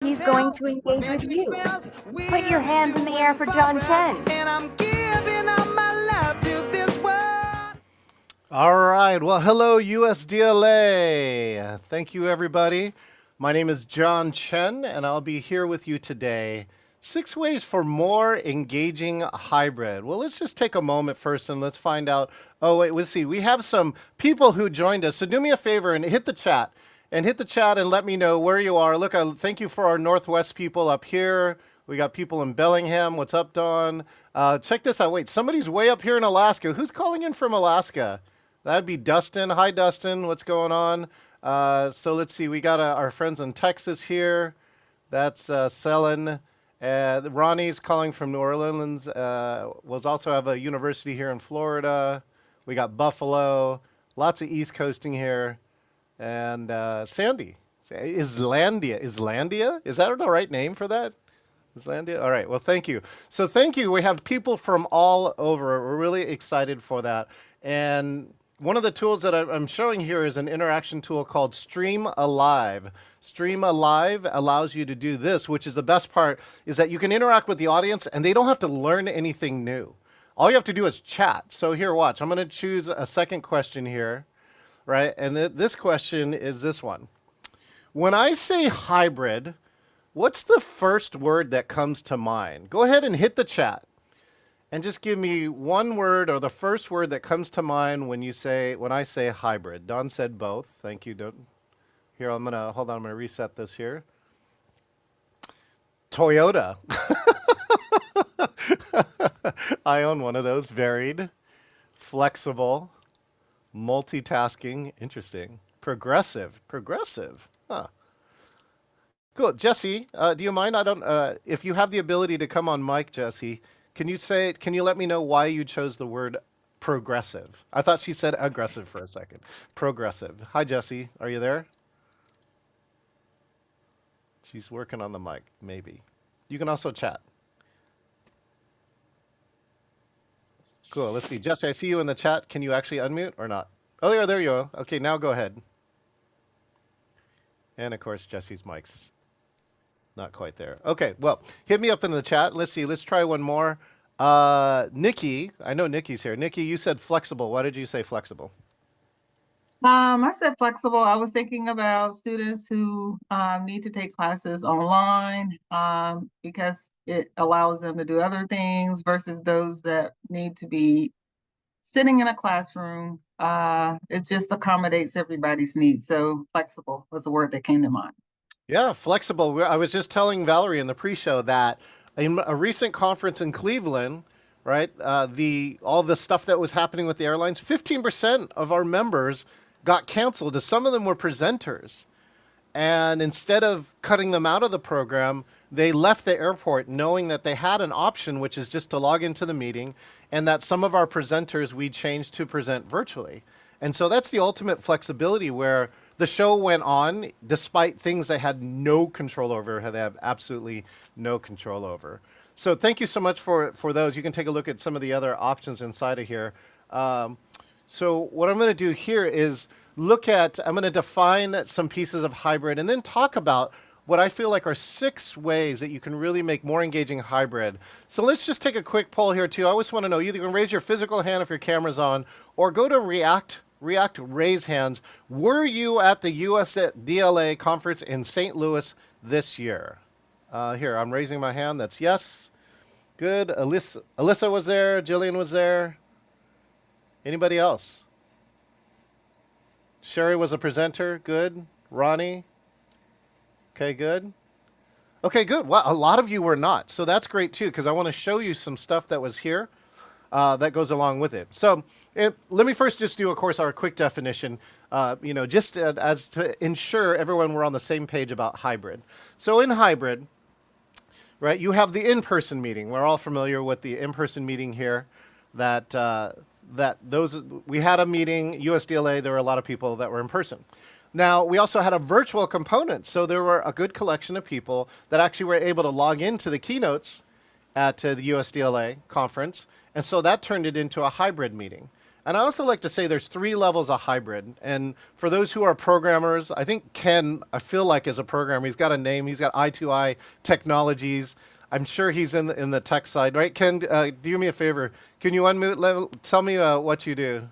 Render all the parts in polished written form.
He's going to engage with you. Put your hands in the air for John Chen. All right. Well, hello, USDLA. Thank you, everybody. My name is John Chen, and I'll be here with you today. 6 ways for more engaging hybrid. Well, let's just take a moment first and let's find out. Oh, wait, let's see. We have some people who joined us. So do me a favor and hit the chat. And hit the chat and let me know where you are. Look, I thank you for our Northwest people up here. We got people in Bellingham. What's up, Dawn? Check this out. Wait, somebody's way up here in Alaska. Who's calling in from Alaska? That'd be Dustin. Hi, Dustin. What's going on? So let's see. We got our friends in Texas here. That's Selen. Ronnie's calling from New Orleans. We'll also have a university here in Florida. We got Buffalo. Lots of East Coasting here. And Sandy. Islandia. Islandia? Is that the right name for that? Islandia? All right. Well, thank you. So thank you. We have people from all over. We're really excited for that. And one of the tools that I'm showing here is an interaction tool called Stream Alive. Stream Alive allows you to do this, which is the best part, is that you can interact with the audience and they don't have to learn anything new. All you have to do is chat. So here, watch. I'm going to choose a second question here, right? And this question is this one. When I say hybrid, what's the first word that comes to mind? Go ahead and hit the chat. And just give me one word or the first word that comes to mind when I say hybrid. Don said both. Thank you, Don. Here, hold on, I'm gonna reset this here. Toyota. I own one of those. Varied, flexible, multitasking, interesting, progressive. Huh. Cool. Jesse, do you mind? If you have the ability to come on mic, Jesse, can you let me know why you chose the word progressive? I thought she said aggressive for a second. Progressive. Hi, Jesse. Are you there? She's working on the mic, maybe. You can also chat. Cool. Let's see. Jesse, I see you in the chat. Can you actually unmute or not? Oh, yeah, there you go. Okay, now go ahead. And of course, Jesse's mic's not quite there. Okay, well, hit me up in the chat. Let's see. Let's try one more. Nikki, I know Nikki's here. Nikki, you said flexible. Why did you say flexible? I said flexible. I was thinking about students who need to take classes online because it allows them to do other things versus those that need to be sitting in a classroom. It just accommodates everybody's needs. So flexible was the word that came to mind. Yeah, flexible. I was just telling Valerie in the pre-show that in a recent conference in Cleveland, right, all the stuff that was happening with the airlines, 15% of our members got canceled. Some of them were presenters. And instead of cutting them out of the program, they left the airport knowing that they had an option, which is just to log into the meeting, and that some of our presenters we changed to present virtually. And so that's the ultimate flexibility where the show went on despite things they had no control over, they have absolutely no control over. So thank you so much for those. You can take a look at some of the other options inside of here. So what I'm going to do here is I'm going to define some pieces of hybrid and then talk about what I feel like are 6 ways that you can really make more engaging hybrid. So let's just take a quick poll here too. I always want to know, either you can raise your physical hand if your camera's on, or go to React, raise hands. Were you at the USDLA conference in St. Louis this year? Here, I'm raising my hand. That's yes. Good. Alyssa was there. Jillian was there. Anybody else? Sherry was a presenter. Good. Ronnie? Okay, good. Okay, good. Well, a lot of you were not. So that's great too, because I want to show you some stuff that was here that goes along with it. So let me first just do, of course, our quick definition, just as to ensure everyone we're on the same page about hybrid. So in hybrid, right, you have the in-person meeting. We're all familiar with the in-person meeting here we had a meeting, USDLA, there were a lot of people that were in person. Now, we also had a virtual component, so there were a good collection of people that actually were able to log into the keynotes at the USDLA conference, and so that turned it into a hybrid meeting. And I also like to say there's 3 levels of hybrid. And for those who are programmers, I think Ken, I feel like is a programmer. He's got a name. He's got I2I Technologies. I'm sure he's in the tech side, right? Ken, do me a favor. Can you unmute? Tell me what you do.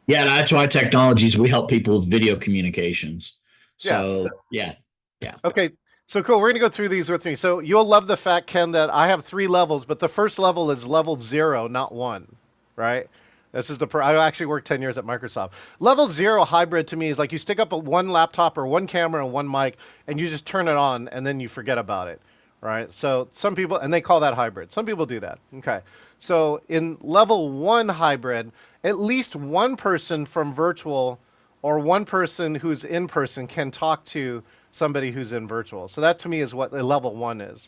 Yeah, that's why technologies, we help people with video communications. Yeah. So yeah. Okay. So cool. We're going to go through these with me. So you'll love the fact, Ken, that I have 3 levels, but the first level is level 0, not 1, right? This is I actually worked 10 years at Microsoft. Level 0 hybrid to me is like you stick up one laptop or one camera and one mic and you just turn it on and then you forget about it, right? So some people, and they call that hybrid. Some people do that. Okay. So in level 1 hybrid, at least one person from virtual or one person who's in person can talk to somebody who's in virtual. So that to me is what the level 1 is.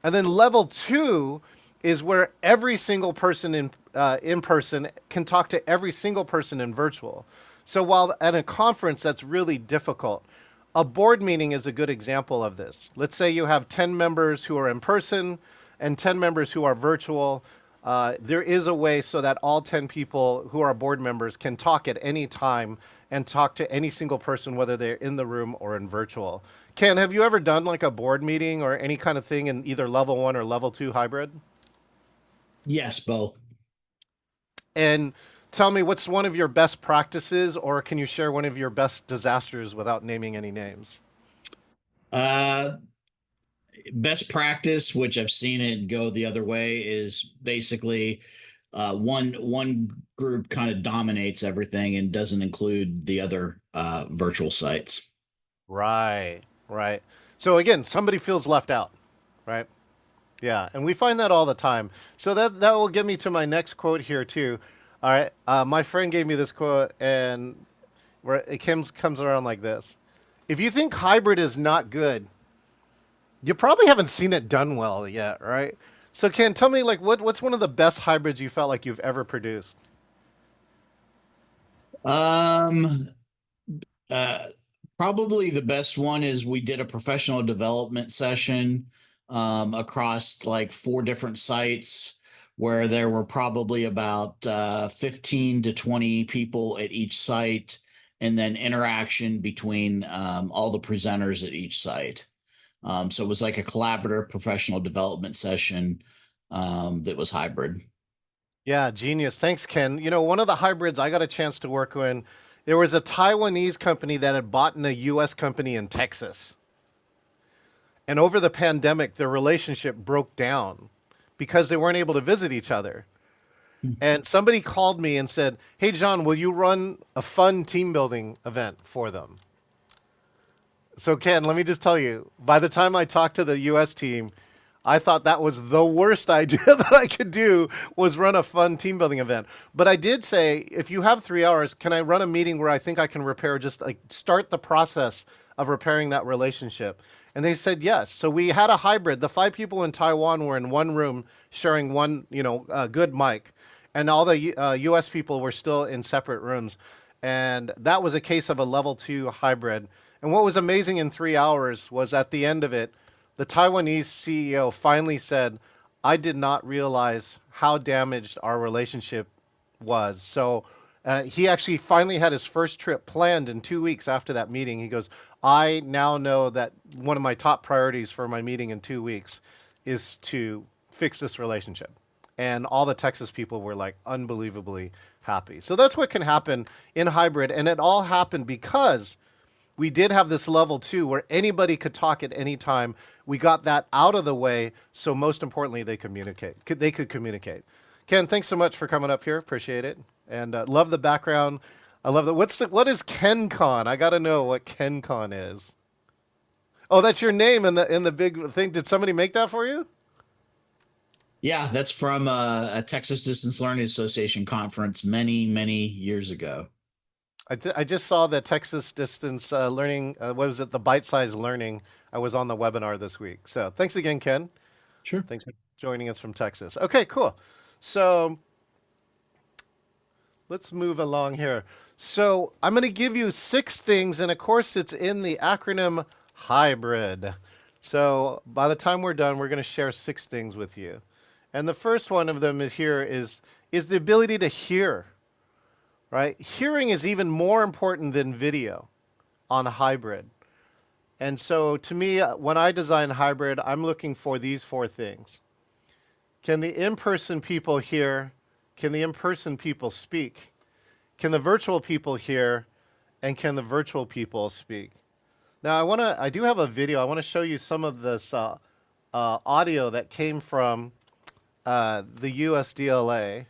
And then level 2 is where every single person in person can talk to every single person in virtual. So while at a conference that's really difficult, a board meeting is a good example of this. Let's say you have 10 members who are in person and 10 members who are virtual. There is a way so that all 10 people who are board members can talk at any time and talk to any single person, whether they're in the room or in virtual. Ken, have you ever done like a board meeting or any kind of thing in either level 1 or level 2 hybrid? Yes, both. And tell me, what's one of your best practices, or can you share one of your best disasters without naming any names? Best practice, which I've seen it go the other way, is basically one group kind of dominates everything and doesn't include the other virtual sites. Right, right. So again, somebody feels left out, right? Yeah, and we find that all the time. So that will get me to my next quote here too. All right, my friend gave me this quote, and where it comes around like this: if you think hybrid is not good, you probably haven't seen it done well yet, right? So Ken, tell me, like, what's one of the best hybrids you felt like you've ever produced? Um, Probably the best one is we did a professional development session across like 4 different sites where there were probably about 15 to 20 people at each site, and then interaction between all the presenters at each site. So it was like a collaborative professional development session that was hybrid. Yeah, genius. Thanks, Ken. You know, one of the hybrids I got a chance to work in, there was a Taiwanese company that had bought in a US company in Texas. And over the pandemic, their relationship broke down because they weren't able to visit each other. And somebody called me and said, "Hey, John, will you run a fun team building event for them?" So, Ken, let me just tell you, by the time I talked to the US team, I thought that was the worst idea that I could do, was run a fun team building event. But I did say, if you have 3 hours, can I run a meeting where I think I can repair, just like start the process of repairing that relationship? And they said yes. So we had a hybrid. The 5 people in Taiwan were in one room sharing one, good mic. And all the US people were still in separate rooms. And that was a case of a level 2 hybrid. And what was amazing in 3 hours was at the end of it, the Taiwanese CEO finally said, "I did not realize how damaged our relationship was." So he actually finally had his first trip planned in 2 weeks after that meeting. He goes, "I now know that one of my top priorities for my meeting in 2 weeks is to fix this relationship." And all the Texas people were like unbelievably happy. So that's what can happen in hybrid. And it all happened because we did have this level 2 where anybody could talk at any time. We got that out of the way. So most importantly, they could communicate. Ken, thanks so much for coming up here. Appreciate it. And love the background. I love that. What is KenCon? I got to know what KenCon is. Oh, that's your name in the big thing. Did somebody make that for you? Yeah, that's from a Texas Distance Learning Association conference many, many years ago. I just saw the Texas Distance Learning, what was it, the bite-sized learning. I was on the webinar this week. So thanks again, Ken. Sure. Thanks for joining us from Texas. Okay, cool. So let's move along here. So I'm going to give you 6 things, and of course it's in the acronym HYBRID. So by the time we're done, we're going to share 6 things with you. And the first one of them is here is the ability to hear, right? Hearing is even more important than video on a hybrid. And so to me, when I design hybrid, I'm looking for these four things. Can the in-person people hear? Can the in-person people speak? Can the virtual people hear? And can the virtual people speak? Now I do have a video. I want to show you some of this audio that came from the USDLA.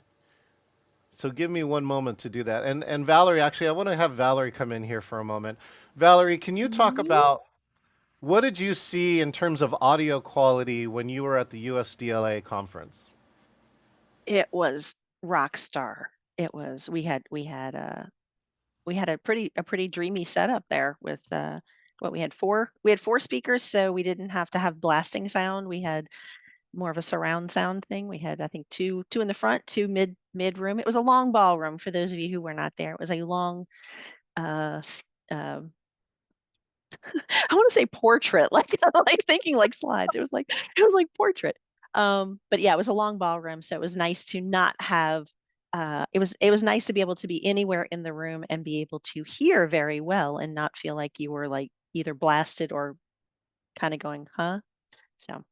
So give me one moment to do that. And Valerie, actually, I want to have Valerie come in here for a moment. Valerie, can you talk about what did you see in terms of audio quality when you were at the USDLA conference? It was rock star. It was, we had a pretty dreamy setup there with we had four speakers, so we didn't have to have blasting sound. We had more of a surround sound thing. We had, I think, two in the front, two mid room. It was a long ballroom for those of you who were not there. It was a long I want to say portrait, like like thinking like slides. It was like portrait. But yeah, it was a long ballroom, so it was nice to not have. It was nice to be able to be anywhere in the room and be able to hear very well and not feel like you were like either blasted or kind of going, huh? So.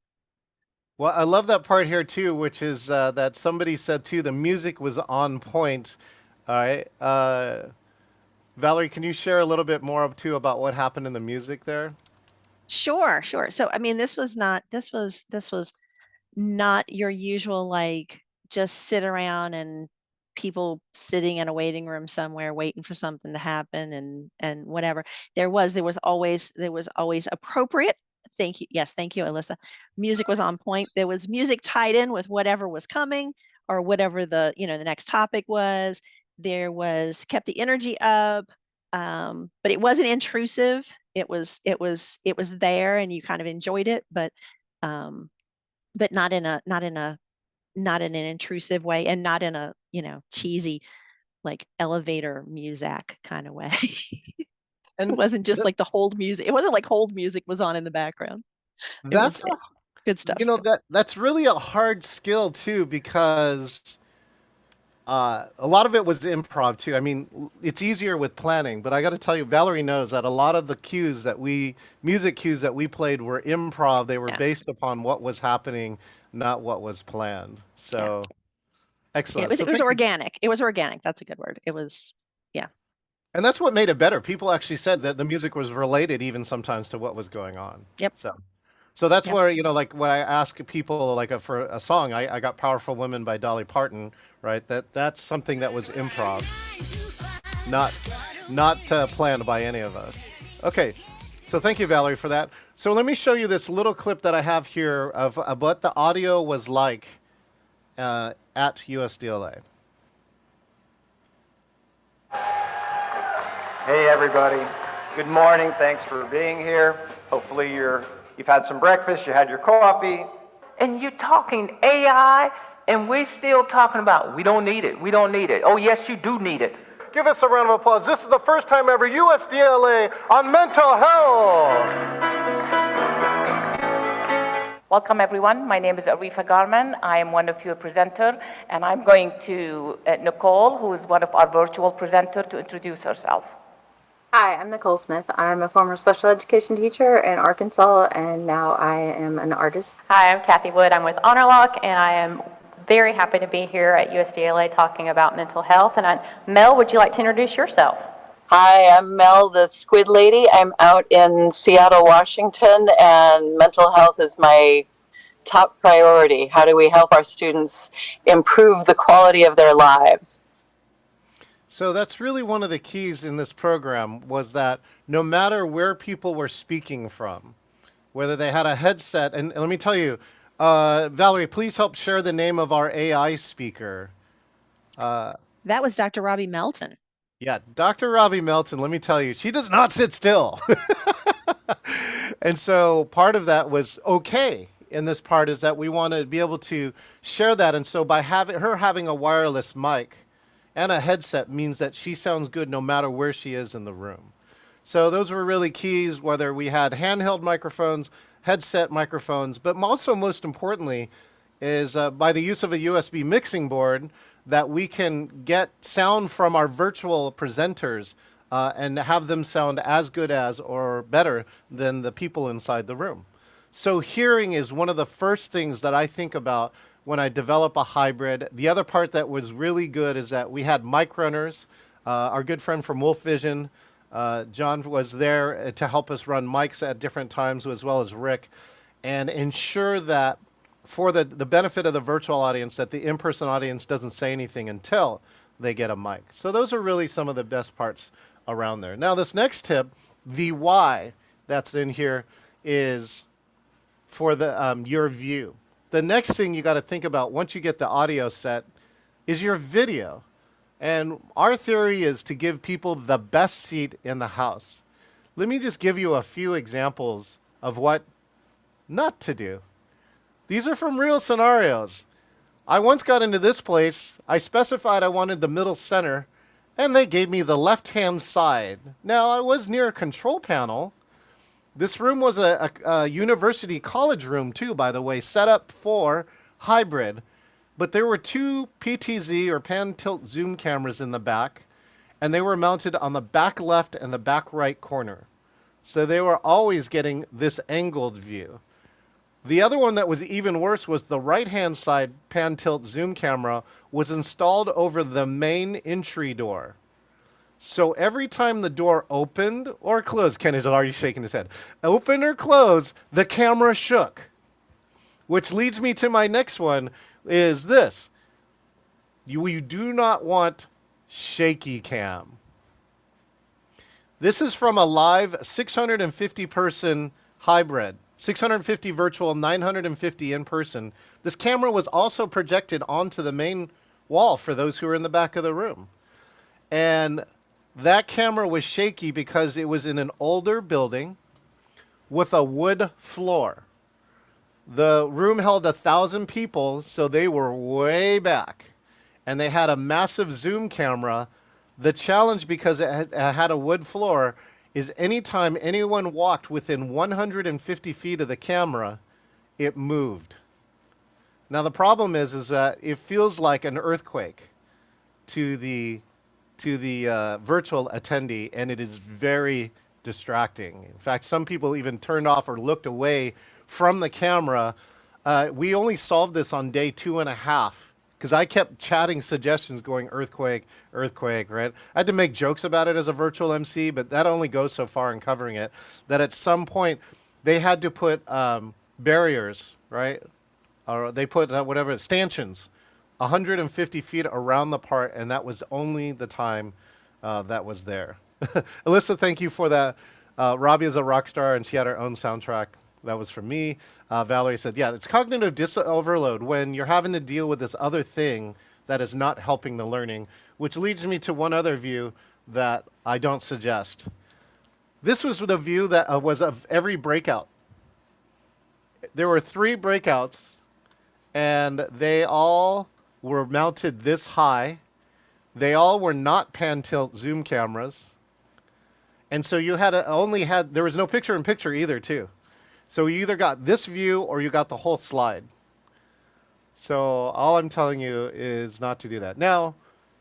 Well, I love that part here too, which is that somebody said too, the music was on point. All right. Valerie, can you share a little bit more too about what happened in the music there? Sure. So I mean, this was not your usual like just sit around and people sitting in a waiting room somewhere waiting for something to happen and whatever. There was always appropriate. Thank you. Yes, thank you, Alyssa. Music was on point. There was music tied in with whatever was coming or whatever the next topic was. There was kept the energy up, but it wasn't intrusive. It was there, and you kind of enjoyed it, but not in an intrusive way, and not in a cheesy like elevator music kind of way. And it wasn't just like the hold music. It wasn't like hold music was on in the background. It was good stuff. That's really a hard skill too, because a lot of it was improv too. I mean, it's easier with planning, but I got to tell you, Valerie knows that a lot of the music cues that we played were improv. They were based upon what was happening, not what was planned. So excellent. It was organic. It was organic. That's a good word. It was, yeah. And that's what made it better. People actually said that the music was related even sometimes to what was going on. Yep. So that's where, like when I ask people like for a song, I got Powerful Women by Dolly Parton, right? That's something that was improv, not planned by any of us. Okay, so thank you, Valerie, for that. So let me show you this little clip that I have here of what the audio was like at USDLA. Hey everybody, good morning, thanks for being here. Hopefully you've had some breakfast, you had your coffee. And you're talking AI, and we're still talking about we don't need it. Oh yes, you do need it. Give us a round of applause. This is the first time ever USDLA on mental health. Welcome everyone, my name is Arifa Garman. I am one of your presenters, and I'm going to Nicole, who is one of our virtual presenters, to introduce herself. Hi, I'm Nicole Smith. I'm a former special education teacher in Arkansas, and now I am an artist. Hi, I'm Kathy Wood. I'm with HonorLock, and I am very happy to be here at USDLA talking about mental health. And Mel, would you like to introduce yourself? Hi, I'm Mel, the Squid Lady. I'm out in Seattle, Washington, and mental health is my top priority. How do we help our students improve the quality of their lives? So that's really one of the keys in this program, was that no matter where people were speaking from, whether they had a headset, and let me tell you, Valerie, please help share the name of our AI speaker. That was Dr. Robbie Melton. Yeah, Dr. Robbie Melton, let me tell you, she does not sit still. And so part of that was okay in this part is that we want to be able to share that. And so by having a wireless mic and a headset means that she sounds good no matter where she is in the room. So those were really keys, whether we had handheld microphones, headset microphones, but also most importantly, is by the use of a USB mixing board that we can get sound from our virtual presenters and have them sound as good as or better than the people inside the room. So hearing is one of the first things that I think about when I develop a hybrid. The other part that was really good is that we had mic runners. Our good friend from Wolf Vision, John, was there to help us run mics at different times, as well as Rick, and ensure that for the benefit of the virtual audience, that the in-person audience doesn't say anything until they get a mic. So those are really some of the best parts around there. Now, this next tip, the why that's in here, is for the your view. The next thing you got to think about once you get the audio set is your video. And our theory is to give people the best seat in the house. Let me just give you a few examples of what not to do. These are from real scenarios. I once got into this place. I specified I wanted the middle center, and they gave me the left-hand side. Now, I was near a control panel. This room was a university college room, too, by the way, set up for hybrid. But there were two PTZ or pan tilt zoom cameras in the back, and they were mounted on the back left and the back right corner. So they were always getting this angled view. The other one that was even worse was the right-hand side pan tilt zoom camera was installed over the main entry door. So every time the door opened or closed, Ken is already shaking his head, open or close, the camera shook. Which leads me to my next one, is this. You do not want shaky cam. This is from a live 650 person hybrid. 650 virtual, 950 in person. This camera was also projected onto the main wall for those who were in the back of the room. And that camera was shaky because it was in an older building with a wood floor. The room held 1,000 people, so they were way back. And they had a massive zoom camera. The challenge, because it had a wood floor, is anytime anyone walked within 150 feet of the camera, it moved. Now the problem is that it feels like an earthquake to the virtual attendee, and it is very distracting. In fact, some people even turned off or looked away from the camera. We only solved this on day 2.5. Because I kept chatting suggestions going earthquake, earthquake, right? I had to make jokes about it as a virtual MC, but that only goes so far in covering it, that at some point they had to put barriers, right? Or they put whatever, stanchions, 150 feet around the part, and that was only the time that was there. Alyssa, thank you for that. Robbie is a rock star, and she had her own soundtrack. That was from me. Valerie said, yeah, it's cognitive overload when you're having to deal with this other thing that is not helping the learning, which leads me to one other view that I don't suggest. This was the view that was of every breakout. There were 3 breakouts, and they all were mounted this high. They all were not pan tilt zoom cameras. And so you had there was no picture-in-picture either, too. So you either got this view or you got the whole slide. So all I'm telling you is not to do that. Now,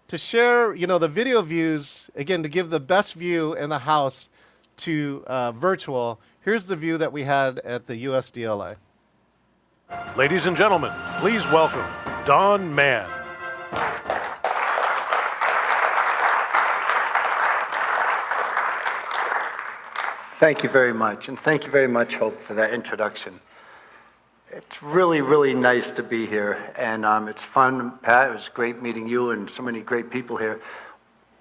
to share, the video views, again, to give the best view in the house to virtual, here's the view that we had at the USDLA. Ladies and gentlemen, please welcome Don Mann. Thank you very much, and thank you very much, Hope, for that introduction. It's really, really nice to be here, and it's fun. Pat, it was great meeting you and so many great people here.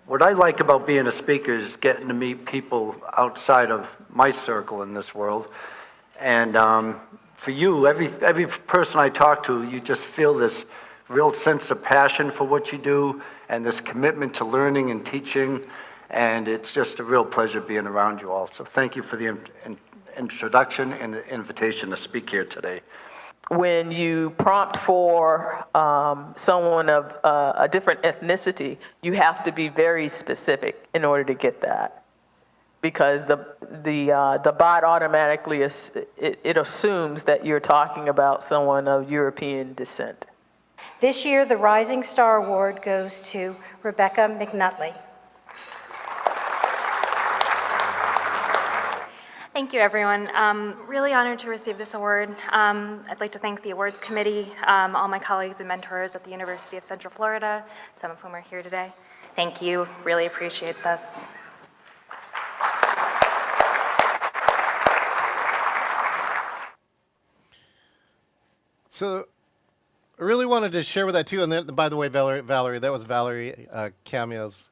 What I like about being a speaker is getting to meet people outside of my circle in this world. And for you, every person I talk to, you just feel this real sense of passion for what you do and this commitment to learning and teaching. And it's just a real pleasure being around you all. So thank you for the introduction and the invitation to speak here today. When you prompt for someone of a different ethnicity, you have to be very specific in order to get that. because the bot automatically it assumes that you're talking about someone of European descent. This year, the Rising Star Award goes to Rebecca McNutley. Thank you, everyone. Really honored to receive this award. I'd like to thank the awards committee, all my colleagues and mentors at the University of Central Florida, some of whom are here today. Thank you. Really appreciate this. So I really wanted to share with that too. And then, by the way, Valerie, that was Valerie cameos.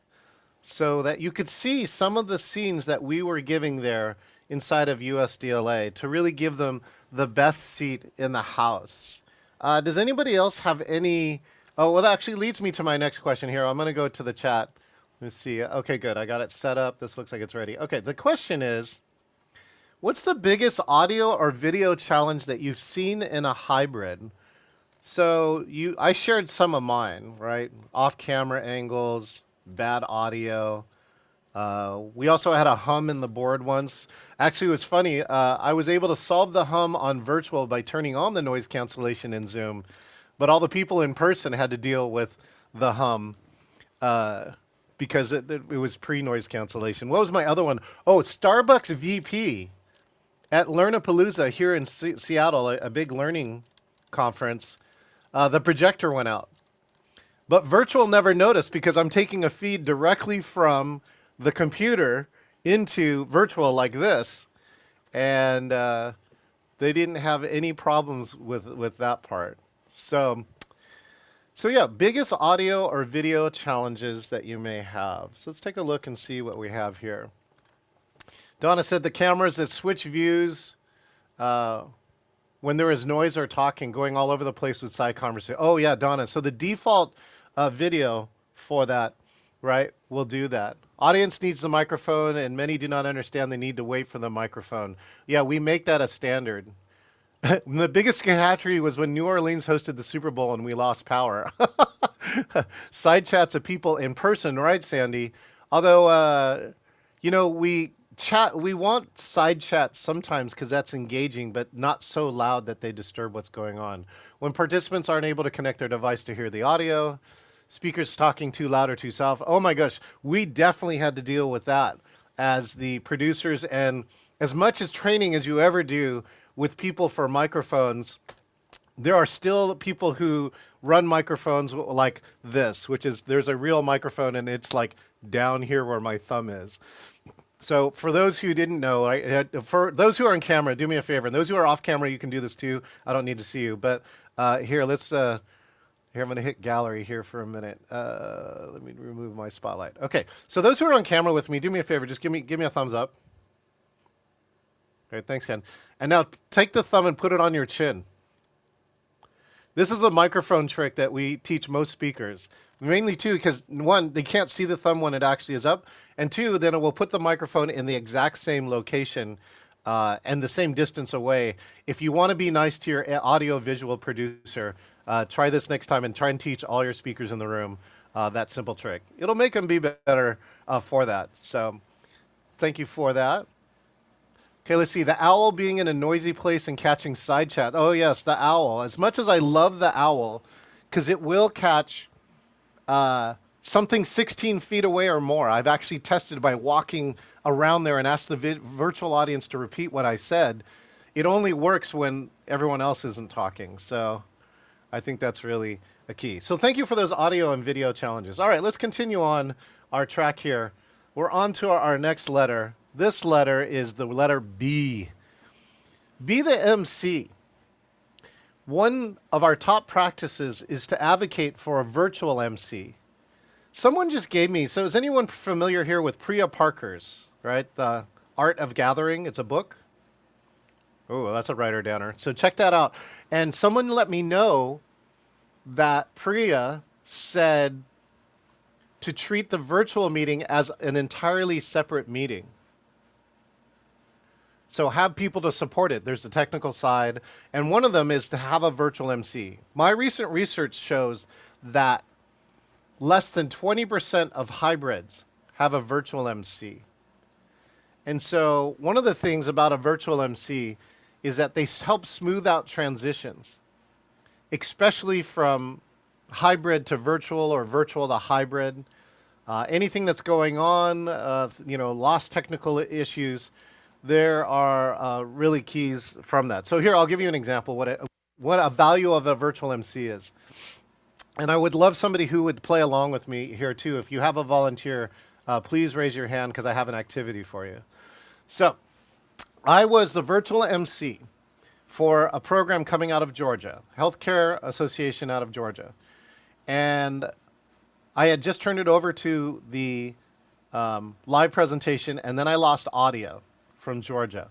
So that you could see some of the scenes that we were giving there inside of USDLA to really give them the best seat in the house. Does anybody else have any? Oh, well, that actually leads me to my next question here. I'm going to go to the chat. Let's see. Okay, good. I got it set up. This looks like it's ready. Okay, the question is, what's the biggest audio or video challenge that you've seen in a hybrid? So I shared some of mine, right? Off-camera angles, bad audio. We also had a hum in the board once. Actually, it was funny. I was able to solve the hum on virtual by turning on the noise cancellation in Zoom, but all the people in person had to deal with the hum because it was pre-noise cancellation. What was my other one? Oh, Starbucks VP at Learnapalooza here in Seattle, a big learning conference. The projector went out. But virtual never noticed because I'm taking a feed directly from the computer into virtual like this. And they didn't have any problems with that part. So yeah, biggest audio or video challenges that you may have. So let's take a look and see what we have here. Donna said the cameras that switch views when there is noise or talking going all over the place with side conversation. Oh yeah, Donna. So the default video for that, right, will do that. Audience needs the microphone, and many do not understand they need to wait for the microphone. Yeah, we make that a standard. The biggest catastrophe was when New Orleans hosted the Super Bowl and we lost power. Side chats of people in person, right, Sandy? Although, you know, we want side chats sometimes because that's engaging, but not so loud that they disturb what's going on. When participants aren't able to connect their device to hear the audio, speakers talking too loud or too soft. Oh my gosh, we definitely had to deal with that as the producers, and as much as training as you ever do with people for microphones, there are still people who run microphones like this, which is there's a real microphone and it's like down here where my thumb is. So for those who didn't know, for those who are on camera, do me a favor. And those who are off camera, you can do this too. I don't need to see you. But here, let's... Here, I'm going to hit gallery here for a minute. Let me remove my spotlight. Okay, so those who are on camera with me, do me a favor. Just give me a thumbs up. Okay, thanks, Ken. And now take the thumb and put it on your chin. This is the microphone trick that we teach most speakers. Mainly, too, because, one, they can't see the thumb when it actually is up. And two, then it will put the microphone in the exact same location and the same distance away. If you want to be nice to your audio-visual producer, try this next time and try and teach all your speakers in the room that simple trick. It'll make them be better for that. So thank you for that. Okay, let's see. The owl being in a noisy place and catching side chat. Oh, yes, the owl. As much as I love the owl, because it will catch something 16 feet away or more. I've actually tested by walking around there and asked the virtual audience to repeat what I said. It only works when everyone else isn't talking. So I think that's really a key. So thank you for those audio and video challenges. All right, let's continue on our track here. We're on to our next letter. This letter is the letter B. Be the MC. One of our top practices is to advocate for a virtual MC. Someone just gave me, so is anyone familiar here with Priya Parker's, right? The Art of Gathering, it's a book. Oh, that's a writer-downer. So check that out. And someone let me know that Priya said to treat the virtual meeting as an entirely separate meeting. So have people to support it. There's the technical side. And one of them is to have a virtual MC. My recent research shows that less than 20% of hybrids have a virtual MC. And so one of the things about a virtual MC is that they help smooth out transitions, especially from hybrid to virtual or virtual to hybrid. Anything that's going on, lost technical issues, there are really keys from that. So here, I'll give you an example what a value of a virtual MC is. And I would love somebody who would play along with me here too. If you have a volunteer, please raise your hand because I have an activity for you. So I was the virtual MC for a program coming out of Georgia, Healthcare Association out of Georgia. And I had just turned it over to the live presentation, and then I lost audio from Georgia.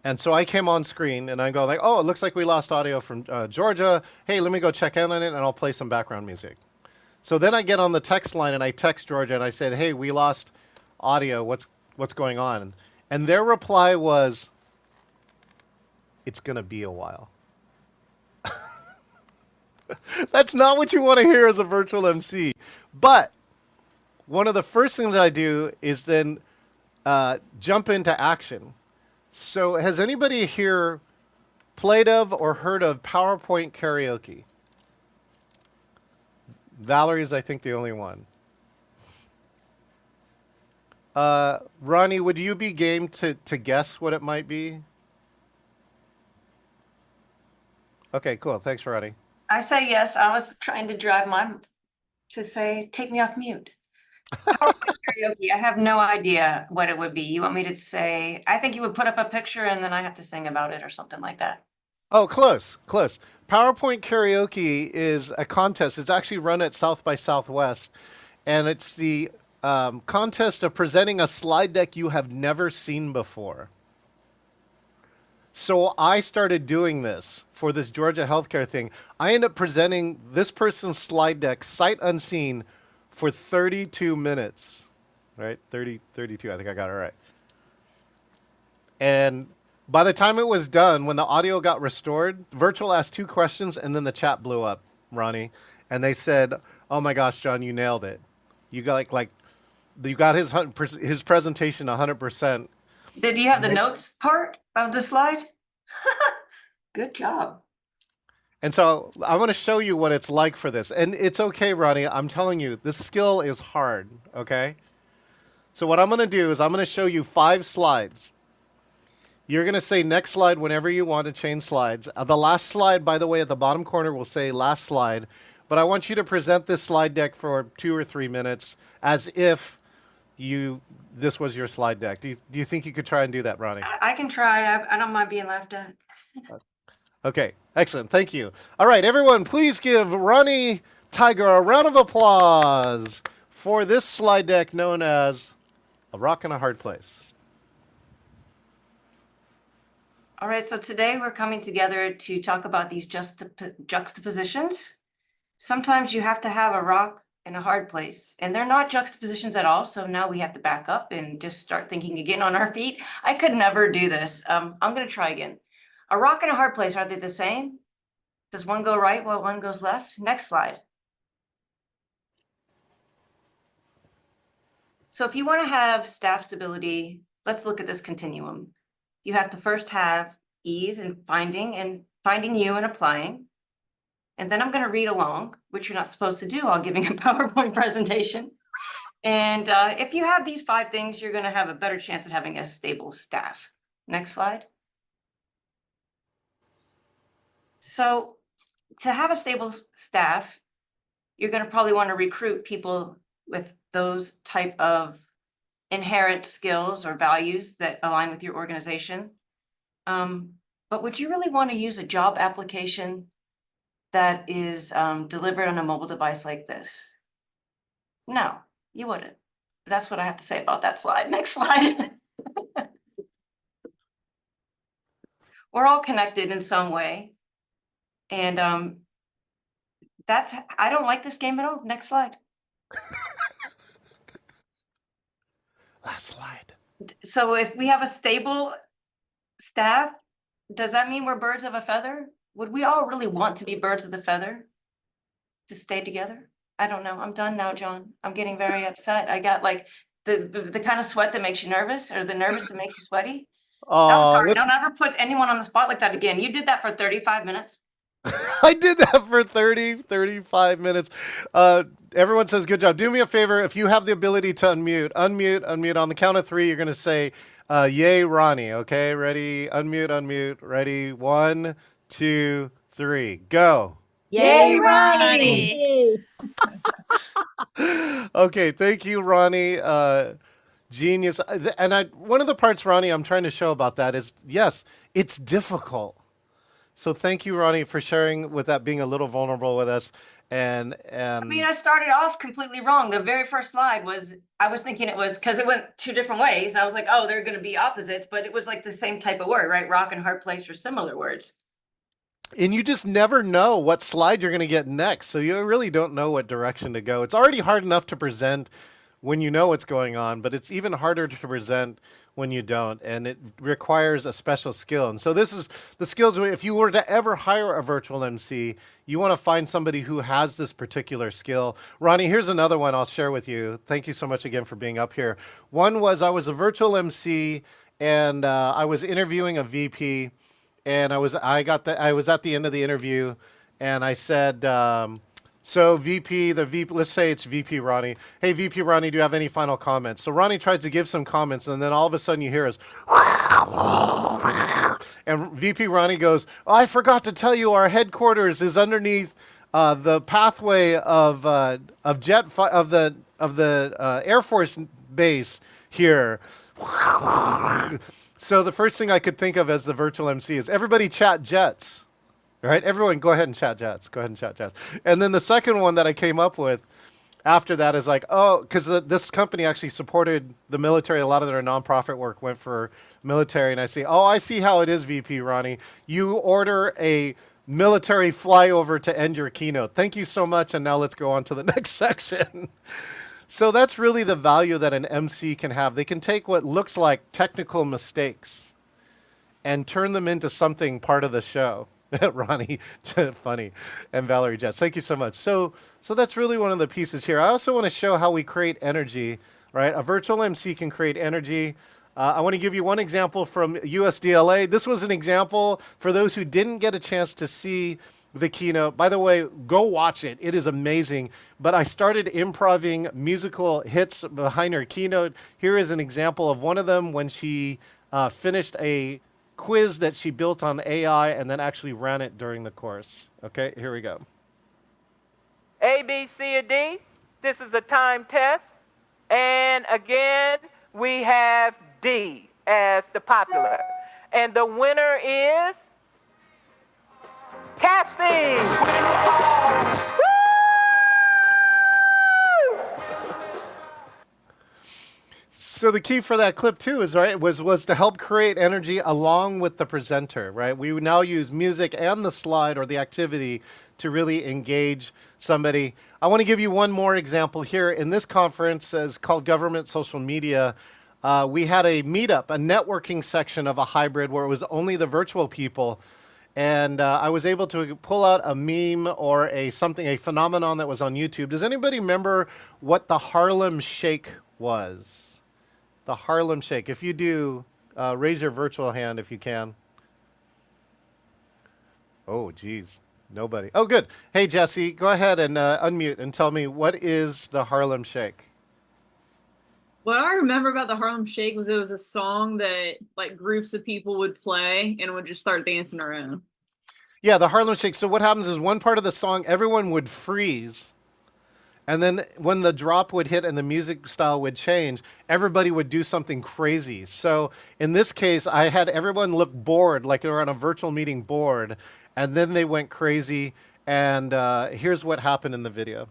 And so I came on screen, and I go like, oh, it looks like we lost audio from Georgia. Hey, let me go check in on it, and I'll play some background music. So then I get on the text line, and I text Georgia, and I said, hey, we lost audio. What's going on? And their reply was, it's going to be a while. That's not what you want to hear as a virtual MC. But one of the first things I do is then jump into action. So has anybody here played of or heard of PowerPoint karaoke? Valerie's, I think, the only one. Ronnie, would you be game to guess what it might be? Okay, cool. Thanks, Ronnie. I say yes. I was trying to drive to say, take me off mute. Karaoke. I have no idea what it would be. You want me to say, I think you would put up a picture and then I have to sing about it or something like that. Oh, close. PowerPoint karaoke is a contest. It's actually run at South by Southwest. And it's the contest of presenting a slide deck you have never seen before. So I started doing this for this Georgia healthcare thing. I ended up presenting this person's slide deck sight unseen for 32 minutes, right? 32, I think I got it right. And by the time it was done, when the audio got restored, Virtual asked 2 questions and then the chat blew up, Ronnie. And they said, oh my gosh, John, you nailed it. You got you got his presentation 100%. Did you have the notes part of the slide? Good job. And so I want to show you what it's like for this. And it's okay, Ronnie. I'm telling you, this skill is hard, okay? So what I'm going to do is I'm going to show you 5 slides. You're going to say next slide whenever you want to change slides. The last slide, by the way, at the bottom corner will say last slide. But I want you to present this slide deck for 2 or 3 minutes as if this was your slide deck. Do you think you could try and do that, Ronnie? I can try. I don't mind being left out. Okay, excellent. Thank you. All right, everyone, please give Ronnie Tiger a round of applause for this slide deck known as A Rock in a Hard Place. All right, so today we're coming together to talk about these juxtapositions. Sometimes you have to have a rock in a hard place, and they're not juxtapositions at all. So now we have to back up and just start thinking again on our feet. I could never do this. I'm going to try again. A rock and a hard place, are they the same? Does one go right while one goes left? Next slide. So if you want to have staff stability, let's look at this continuum. You have to first have ease in finding you and applying. And then I'm going to read along, which you're not supposed to do while giving a PowerPoint presentation. And if you have these 5 things, you're going to have a better chance of having a stable staff. Next slide. So to have a stable staff, you're going to probably want to recruit people with those type of inherent skills or values that align with your organization. But would you really want to use a job application that is delivered on a mobile device like this? No, you wouldn't. That's what I have to say about that slide. Next slide. We're all connected in some way. And I don't like this game at all. Next slide. Last slide. So if we have a stable staff, does that mean we're birds of a feather? Would we all really want to be birds of the feather to stay together? I don't know. I'm done now, John. I'm getting very upset. I got like The kind of sweat that makes you nervous, or the nervous that makes you sweaty? That was hard. Don't ever put anyone on the spot like that again. You did that for 35 minutes. I did that for 35 minutes. Everyone says good job. Do me a favor. If you have the ability to unmute. On the count of 3, you're going to say, yay, Ronnie. Okay, ready? Unmute. Ready? 1, 2, 3. Go. Yay, Ronnie! Okay, thank you, Ronnie. Genius. And one of the parts, Ronnie, I'm trying to show about that is, yes, it's difficult. So thank you, Ronnie, for sharing with that, being a little vulnerable with us. And I mean, I started off completely wrong. The very first slide was, I was thinking it was, because it went 2 different ways. I was like, oh, they're going to be opposites, but it was like the same type of word, right? Rock and hard place are similar words. And you just never know what slide you're going to get next. So you really don't know what direction to go. It's already hard enough to present when you know what's going on, but it's even harder to present when you don't. And it requires a special skill. And so this is the skills. If you were to ever hire a virtual MC, you want to find somebody who has this particular skill. Ronnie, here's another one I'll share with you. Thank you so much again for being up here. One was, I was a virtual MC and I was interviewing a VP. And I was at the end of the interview, and I said, so VP, let's say it's VP Ronnie. Hey, VP Ronnie, do you have any final comments? So Ronnie tries to give some comments, and then all of a sudden you hear us, and VP Ronnie goes, oh, I forgot to tell you, our headquarters is underneath the pathway of the Air Force base here. So the first thing I could think of as the virtual MC is everybody chat jets, right? Everyone go ahead and chat jets. And then the second one that I came up with after that is like, oh, because this company actually supported the military. A lot of their nonprofit work went for military. And I say, oh, I see how it is, VP Ronnie. You order a military flyover to end your keynote. Thank you so much. And now let's go on to the next section. So that's really the value that an MC can have. They can take what looks like technical mistakes and turn them into something part of the show. Ronnie, funny, and Valerie Jets. Thank you so much. So that's really one of the pieces here. I also want to show how we create energy, right? A virtual MC can create energy. I want to give you one example from USDLA. This was an example for those who didn't get a chance to see the keynote. By the way, go watch it. It is amazing. But I started improvising musical hits behind her keynote. Here is an example of one of them when she finished a quiz that she built on AI and then actually ran it during the course. Okay, here we go. A, B, C, or D. This is a time test. And again, we have D as the popular. And the winner is Cassie! So the key for that clip too is was to help create energy along with the presenter, right? We now use music and the slide or the activity to really engage somebody. I want to give you one more example here. In this conference, it's called Government Social Media. We had a meetup, a networking section of a hybrid where it was only the virtual people. And I was able to pull out a meme or a phenomenon that was on YouTube. Does anybody remember what the Harlem Shake was? The Harlem Shake. If you do, raise your virtual hand if you can. Oh, geez. Nobody. Oh, good. Hey, Jesse, go ahead and unmute and tell me, what is the Harlem Shake? What I remember about the Harlem Shake was it was a song that like groups of people would play and would just start dancing around. Yeah, the Harlem Shake. So what happens is one part of the song, everyone would freeze. And then when the drop would hit and the music style would change, everybody would do something crazy. So in this case, I had everyone look bored, like they were on a virtual meeting bored. And then they went crazy. And here's what happened in the video.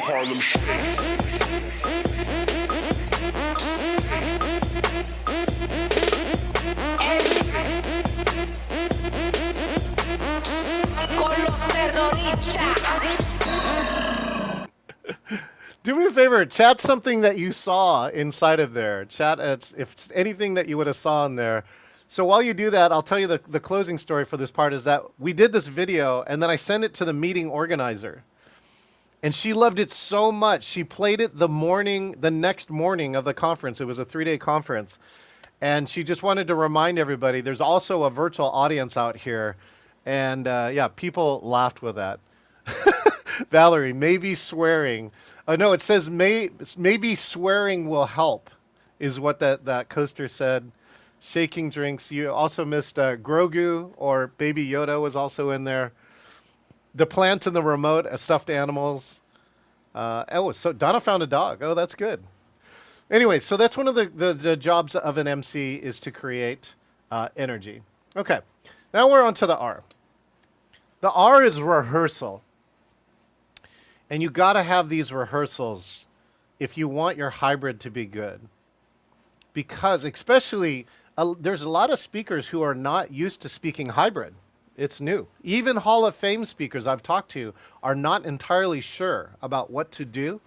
Harlem Shake. Do me a favor, chat something that you saw inside of there. Chat if it's anything that you would have saw in there. So while you do that, I'll tell you the closing story for this part is that we did this video and then I sent it to the meeting organizer. And she loved it so much. She played it the next morning of the conference. It was a 3-day conference. And she just wanted to remind everybody there's also a virtual audience out here. And yeah, people laughed with that. Valerie, maybe swearing. Oh, no, it says maybe swearing will help is what that coaster said. Shaking drinks. You also missed Grogu or Baby Yoda was also in there. The plant and the remote, stuffed animals. Oh, so Donna found a dog. Oh, that's good. Anyway, so that's one of the jobs of an MC is to create energy. Okay, now we're on to the R. The R is rehearsal. And you got to have these rehearsals if you want your hybrid to be good. Because especially, there's a lot of speakers who are not used to speaking hybrid. It's new. Even Hall of Fame speakers I've talked to are not entirely sure about what to do.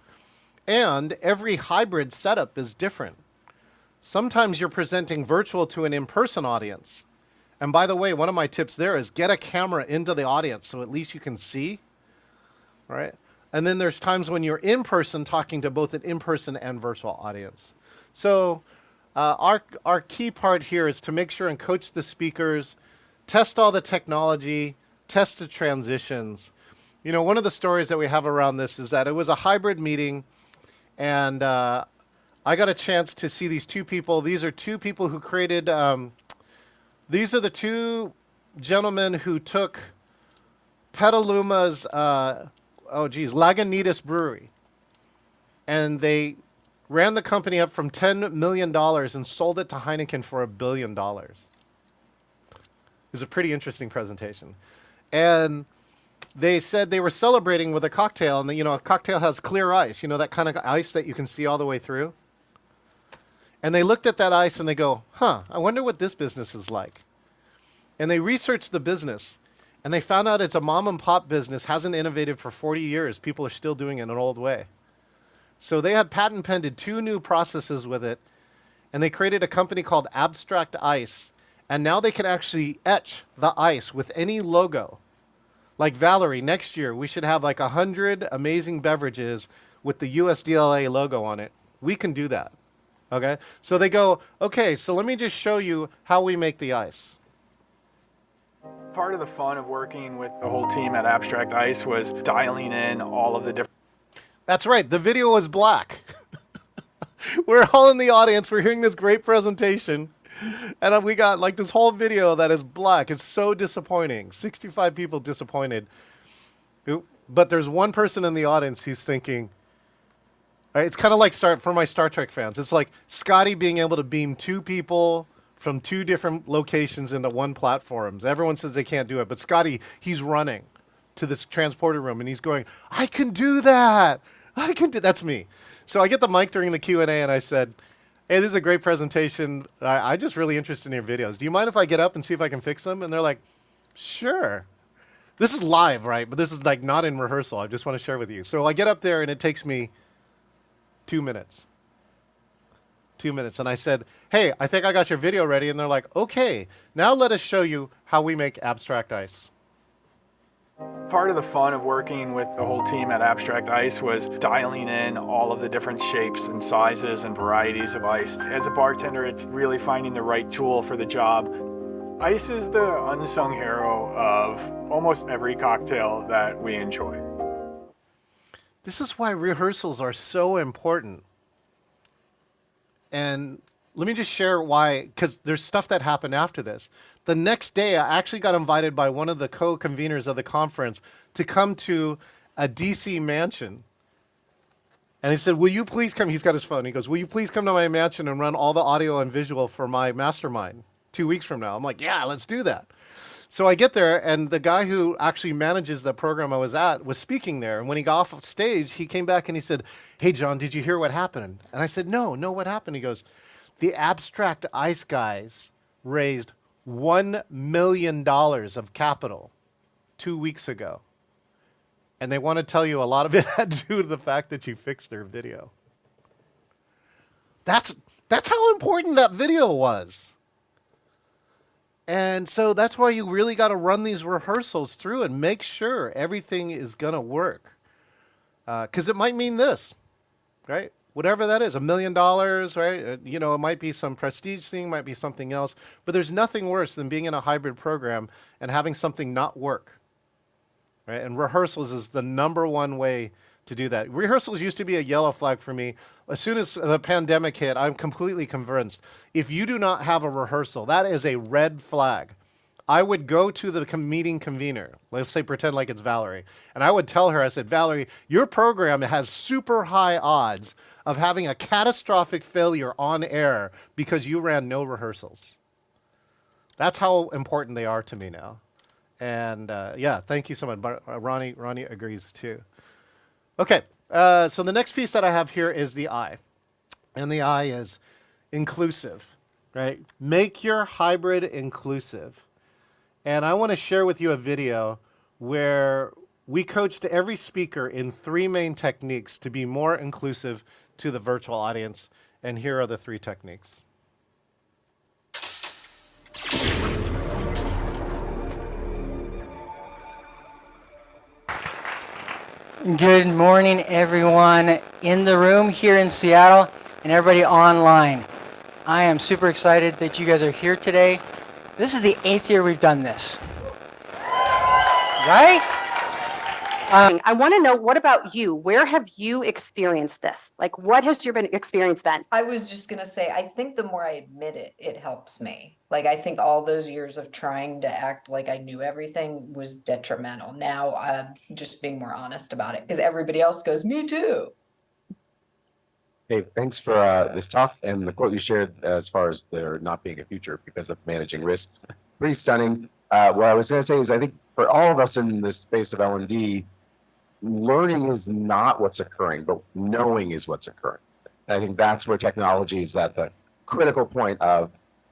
And every hybrid setup is different. Sometimes you're presenting virtual to an in-person audience. And by the way, one of my tips there is get a camera into the audience so at least you can see, right? And then there's times when you're in person talking to both an in-person and virtual audience. So our key part here is to make sure and coach the speakers, test all the technology, test the transitions. You know, one of the stories that we have around this is that it was a hybrid meeting, and I got a chance to see these two people. These are two people who created, these are the two gentlemen who took Petaluma's, Lagunitas Brewery, and they ran the company up from $10 million and sold it to Heineken for $1 billion. It was a pretty interesting presentation. And they said they were celebrating with a cocktail, and a cocktail has clear ice, that kind of ice that you can see all the way through. And they looked at that ice and they go, I wonder what this business is like. And they researched the business, and they found out it's a mom and pop business, hasn't innovated for 40 years. People are still doing it in an old way. So they had patent pended 2 new processes with it, and they created a company called Abstract Ice. And now they can actually etch the ice with any logo. Like Valerie, next year we should have like 100 amazing beverages with the USDLA logo on it. We can do that. Okay? So they go, okay, so let me just show you how we make the ice. Part of the fun of working with the whole team at Abstract Ice was dialing in all of the different... That's right, the video was black. We're all in the audience, we're hearing this great presentation, and we got like this whole video that is black. It's so disappointing. 65 people disappointed. But there's one person in the audience who's thinking, right, it's kind of like for my Star Trek fans, it's like Scotty being able to beam 2 people from 2 different locations into one platform. Everyone says they can't do it, but Scotty, he's running to this transporter room and he's going, I can do that. I can do, that's me. So I get the mic during the Q&A and I said, hey, this is a great presentation. I'm just really interested in your videos. Do you mind if I get up and see if I can fix them? And they're like, sure. This is live, right? But this is like not in rehearsal. I just want to share with you. So I get up there and it takes me 2 minutes. 2 minutes. And I said, hey, I think I got your video ready. And they're like, okay, now let us show you how we make Abstract Ice. Part of the fun of working with the whole team at Abstract Ice was dialing in all of the different shapes and sizes and varieties of ice. As a bartender, it's really finding the right tool for the job. Ice is the unsung hero of almost every cocktail that we enjoy. This is why rehearsals are so important. And let me just share why, because there's stuff that happened after this. The next day, I actually got invited by one of the co-conveners of the conference to come to a DC mansion. And he said, will you please come? He's got his phone. He goes, will you please come to my mansion and run all the audio and visual for my mastermind 2 weeks from now? I'm like, yeah, let's do that. So I get there, and the guy who actually manages the program I was at was speaking there. And when he got off stage, he came back and he said, hey, John, did you hear what happened? And I said, no, what happened? He goes, the Abstract Ice guys raised $1 million of capital 2 weeks ago. And they want to tell you a lot of it had to do with the fact that you fixed their video. That's how important that video was. And so that's why you really got to run these rehearsals through and make sure everything is going to work. Because it might mean this, right? Whatever that is, $1 million, right? You know, it might be some prestige thing, might be something else. But there's nothing worse than being in a hybrid program and having something not work, right? And rehearsals is the #1 way to do that. Rehearsals used to be a yellow flag for me. As soon as the pandemic hit, I'm completely convinced. If you do not have a rehearsal, that is a red flag. I would go to the meeting convener, let's say pretend like it's Valerie, and I would tell her, I said, Valerie, your program has super high odds of having a catastrophic failure on air because you ran no rehearsals. That's how important they are to me now. And yeah, thank you so much. But, Ronnie agrees too. Okay, so the next piece that I have here is the I. And the I is inclusive, right? Make your hybrid inclusive. And I want to share with you a video where we coached every speaker in 3 main techniques to be more inclusive to the virtual audience. And here are the 3 techniques. Good morning, everyone in the room here in Seattle and everybody online. I am super excited that you guys are here today. This is the 8th year we've done this. Right? I want to know, what about you? Where have you experienced this? Like, what has your experience been? I was just going to say, I think the more I admit it, it helps me. Like, I think all those years of trying to act like I knew everything was detrimental. Now I'm just being more honest about it because everybody else goes, me too. Hey, thanks for this talk and the quote you shared as far as there not being a future because of managing risk. Pretty stunning. What I was going to say is I think for all of us in this space of L&D, learning is not what's occurring, but knowing is what's occurring. And I think that's where technology is at the critical point of,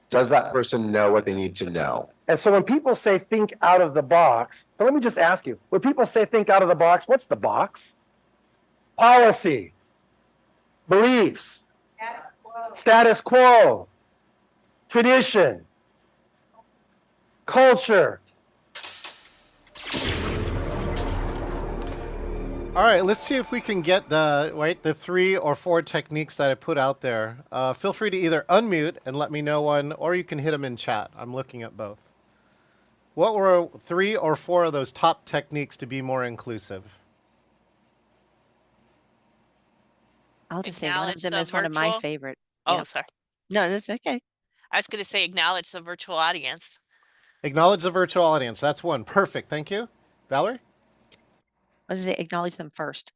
does that person know what they need to know? And so when people say think out of the box, so let me just ask you, when people say think out of the box, what's the box? Policy, beliefs, status quo, tradition, culture. All right, let's see if we can get the 3 or 4 techniques that I put out there. Feel free to either unmute and let me know one, or you can hit them in chat. I'm looking at both. What were 3 or 4 of those top techniques to be more inclusive? I'll just say one of them is one of my favorite. Oh, Yeah. sorry. No, that's okay. I was going to say acknowledge the virtual audience. Acknowledge the virtual audience. That's one. Perfect. Thank you. Valerie? I was going to say acknowledge them first.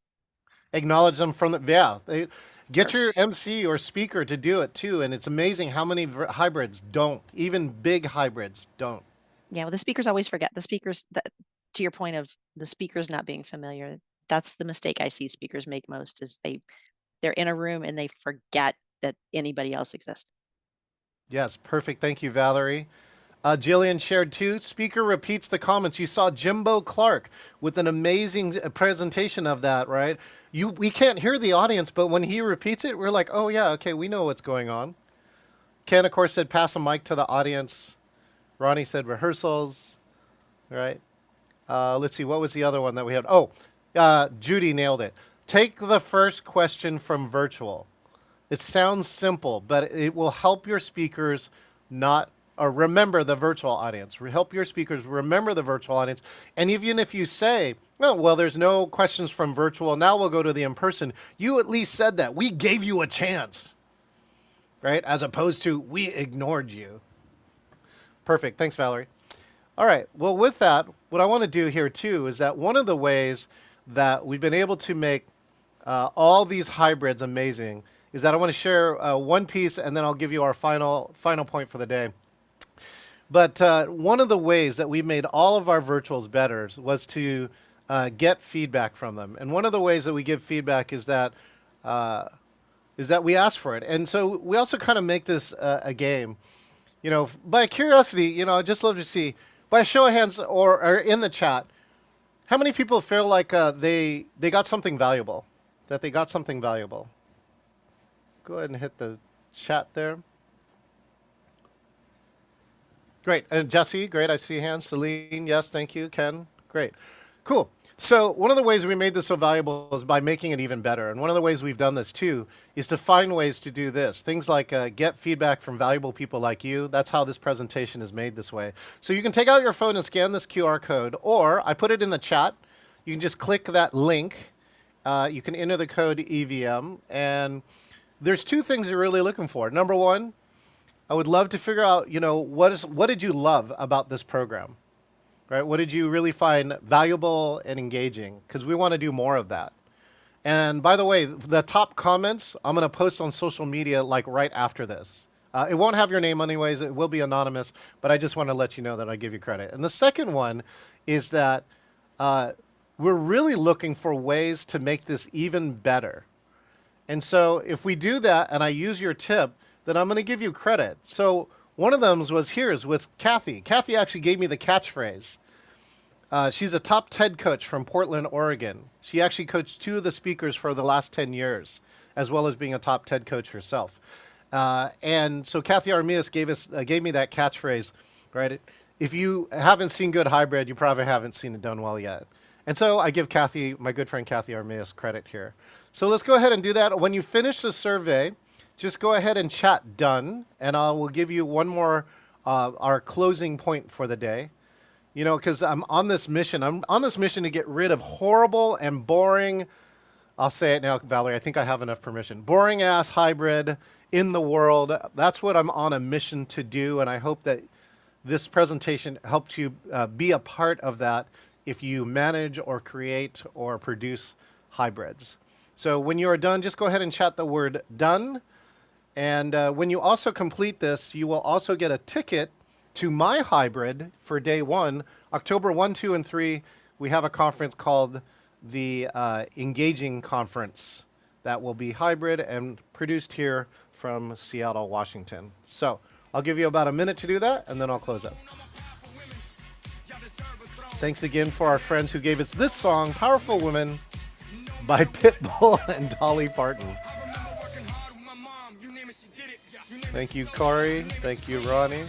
Acknowledge them from the, yeah. Get your MC or speaker to do it too. And it's amazing how many hybrids don't. Even big hybrids don't. Yeah, well, the speakers always forget. The speakers, to your point of the speakers not being familiar, that's the mistake I see speakers make most is they're in a room and they forget that anybody else exists. Yes, perfect. Thank you, Valerie. Jillian shared too. Speaker repeats the comments. You saw Jimbo Clark with an amazing presentation of that, right? We can't hear the audience, but when he repeats it, we're like, oh yeah, okay, we know what's going on. Ken, of course, said pass a mic to the audience. Ronnie said rehearsals, right? Let's see, what was the other one that we had? Oh, Judy nailed it. Take the first question from virtual. It sounds simple, but it will help your speakers remember the virtual audience. Help your speakers remember the virtual audience. And even if you say, oh, well, there's no questions from virtual, now we'll go to the in-person, you at least said that. We gave you a chance, right? As opposed to, we ignored you. Perfect. Thanks, Valerie. All right. Well, with that, what I want to do here, too, is that one of the ways that we've been able to make all these hybrids amazing is that I want to share one piece, and then I'll give you our final point for the day. But one of the ways that we made all of our virtuals better was to get feedback from them. And one of the ways that we give feedback is that we ask for it. And so we also kind of make this a game. You know, by curiosity, I'd just love to see, by a show of hands or in the chat, How many people feel like they got something valuable? That they got something valuable? Go ahead and hit the chat there. Great. And Jesse, great. I see hands. Celine, yes, thank you. Ken, great. Cool. So one of the ways we made this so valuable is by making it even better. And one of the ways we've done this too is to find ways to do this. Things like get feedback from valuable people like you. That's how this presentation is made this way. So you can take out your phone and scan this QR code, or I put it in the chat. You can just click that link. You can enter the code EVM. And there's two things you're really looking for. Number one, I would love to figure out, what did you love about this program? Right? What did you really find valuable and engaging? Because we want to do more of that. And by the way, the top comments I'm going to post on social media like right after this. It won't have your name anyways. It will be anonymous, but I just want to let you know that I give you credit. And the second one is that we're really looking for ways to make this even better. And so if we do that and I use your tip, then I'm going to give you credit. So one of them was with Kathy. Kathy actually gave me the catchphrase. She's a top TED coach from Portland, Oregon. She actually coached 2 of the speakers for the last 10 years, as well as being a top TED coach herself. And so Kathy Armias gave me that catchphrase, right? If you haven't seen good hybrid, you probably haven't seen it done well yet. And so I give Kathy, my good friend Kathy Armias, credit here. So let's go ahead and do that. When you finish the survey, just go ahead and chat done, and I will give you one more, our closing point for the day. Because I'm on this mission. I'm on this mission to get rid of horrible and boring, I'll say it now, Valerie, I think I have enough permission, boring ass hybrid in the world. That's what I'm on a mission to do, and I hope that this presentation helped you be a part of that if you manage or create or produce hybrids. So when you are done, just go ahead and chat the word done. And when you also complete this, you will also get a ticket to my hybrid for day 1, October 1, 2, and 3. We have a conference called the Engaging Conference that will be hybrid and produced here from Seattle, Washington. So I'll give you about a minute to do that, and then I'll close up. Thanks again for our friends who gave us this song, Powerful Women by Pitbull and Dolly Parton. Thank you, Corey. Thank you, Ronnie.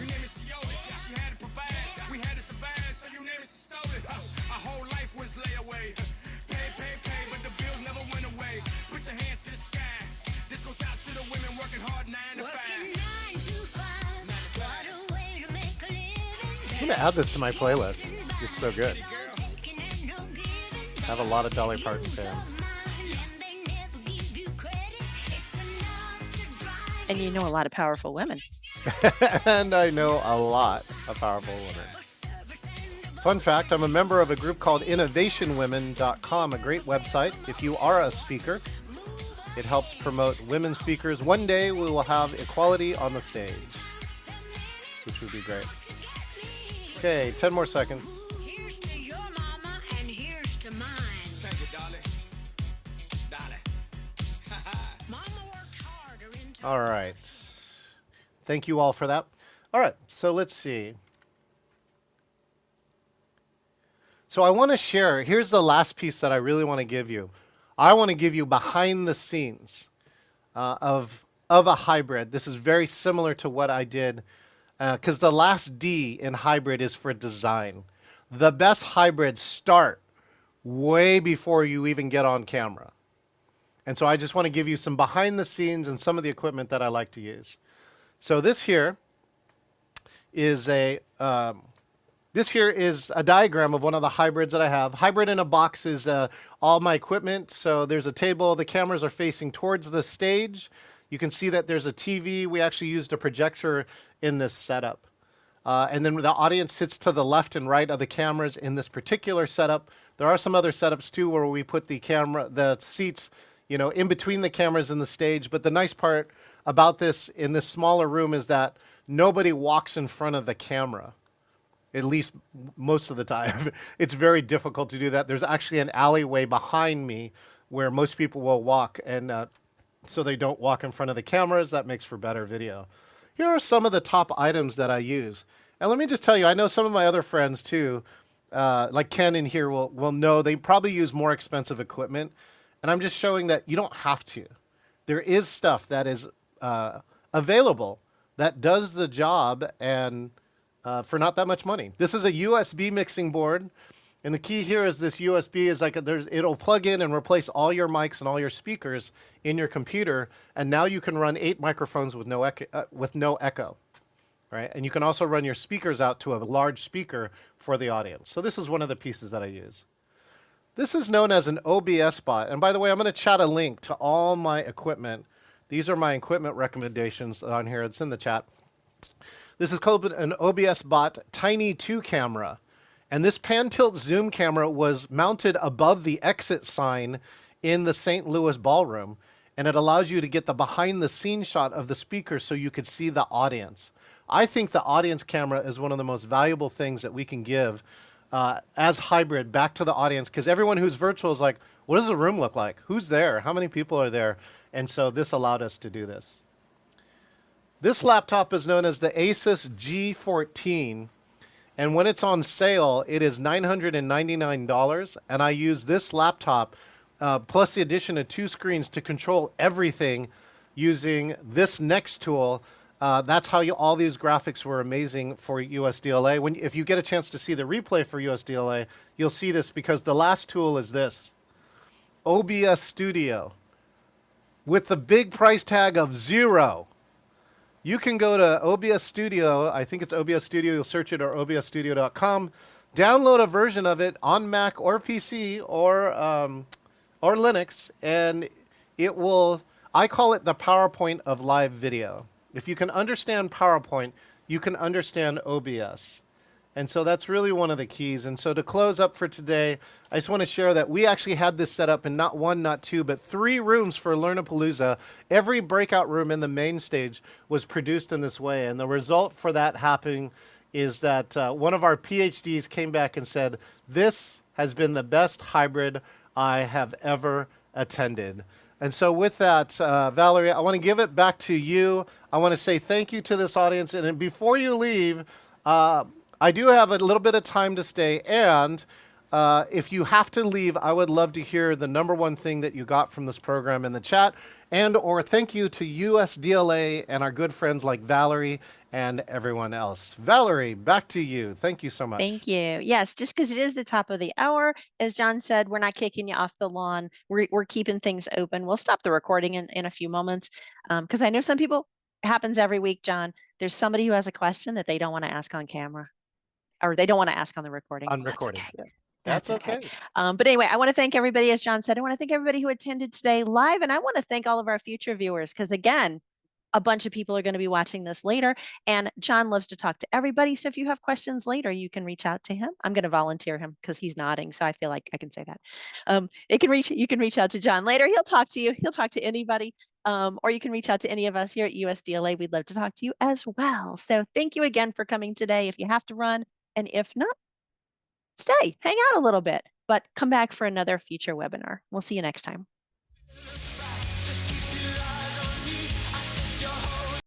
I'm going to add this to my playlist. It's so good. I have a lot of Dolly Parton fans. And you know a lot of powerful women. And I know a lot of powerful women. Fun fact, I'm a member of a group called innovationwomen.com, a great website. If you are a speaker, it helps promote women speakers. One day we will have equality on the stage, which would be great. Okay, 10 more seconds. Here's to your mama and here's to mine. Thank you, Dolly. Dolly. Mama worked harder in time. All right. Thank you all for that. All right, so let's see. So I want to share, here's the last piece that I really want to give you. I want to give you behind the scenes of a hybrid. This is very similar to what I did because the last D in hybrid is for design. The best hybrids start way before you even get on camera. And so I just want to give you some behind the scenes and some of the equipment that I like to use. So this here is a diagram of one of the hybrids that I have. Hybrid in a box is all my equipment. So there's a table. The cameras are facing towards the stage. You can see that there's a TV. We actually used a projector in this setup. And then the audience sits to the left and right of the cameras in this particular setup. There are some other setups too where we put the seats, in between the cameras and the stage. But the nice part about this in this smaller room is that nobody walks in front of the camera. At least most of the time. It's very difficult to do that. There's actually an alleyway behind me where most people will walk, and so they don't walk in front of the cameras. That makes for better video. Here are some of the top items that I use. And let me just tell you, I know some of my other friends too like Ken in here will know they probably use more expensive equipment. And I'm just showing that you don't have to. There is stuff that is available that does the job and for not that much money. This is a USB mixing board. And the key here is this USB is like it'll plug in and replace all your mics and all your speakers in your computer. And now you can run 8 microphones with no echo, right? And you can also run your speakers out to a large speaker for the audience. So this is one of the pieces that I use. This is known as an OBS bot. And by the way, I'm going to chat a link to all my equipment. These are my equipment recommendations on here. It's in the chat. This is called an OBS bot Tiny 2 camera. And this pan tilt zoom camera was mounted above the exit sign in the St. Louis ballroom. And it allows you to get the behind the scenes shot of the speaker so you could see the audience. I think the audience camera is one of the most valuable things that we can give as hybrid back to the audience, because everyone who's virtual is like, what does the room look like? Who's there? How many people are there? And so this allowed us to do this. This laptop is known as the Asus G14. And when it's on sale, it is $999. And I use this laptop plus the addition of 2 screens to control everything using this next tool. That's how all these graphics were amazing for USDLA. If you get a chance to see the replay for USDLA, you'll see this because the last tool is this, OBS Studio, with the big price tag of $0. You can go to OBS Studio. I think it's OBS Studio. You'll search it, or obsstudio.com. Download a version of it on Mac or PC or Linux, and it will. I call it the PowerPoint of live video. If you can understand PowerPoint, you can understand OBS. And so that's really one of the keys. And so to close up for today, I just want to share that we actually had this set up in not 1, not 2, but 3 rooms for Learnapalooza. Every breakout room in the main stage was produced in this way. And the result for that happening is that one of our PhDs came back and said, this has been the best hybrid I have ever attended. And so with that, Valerie, I want to give it back to you. I want to say thank you to this audience. And then before you leave, I do have a little bit of time to stay. And if you have to leave, I would love to hear the #1 thing that you got from this program in the chat. And or thank you to USDLA and our good friends like Valerie and everyone else. Valerie, back to you. Thank you so much. Thank you. Yes, just because it is the top of the hour, as John said, we're not kicking you off the lawn. We're keeping things open. We'll stop the recording in a few moments because I know some people, it happens every week, John. There's somebody who has a question that they don't want to ask on camera, or they don't want to ask on the recording. On recording. That's okay. Yeah. That's okay. But anyway, I want to thank everybody, as John said, I want to thank everybody who attended today live, and I want to thank all of our future viewers because, again, a bunch of people are going to be watching this later, and John loves to talk to everybody. So if you have questions later, you can reach out to him. I'm going to volunteer him because he's nodding, so I feel like I can say that. You can reach out to John later. He'll talk to you. He'll talk to anybody, or you can reach out to any of us here at USDLA. We'd love to talk to you as well. So thank you again for coming today. If you have to run, and if not, stay, hang out a little bit, but come back for another future webinar. We'll see you next time.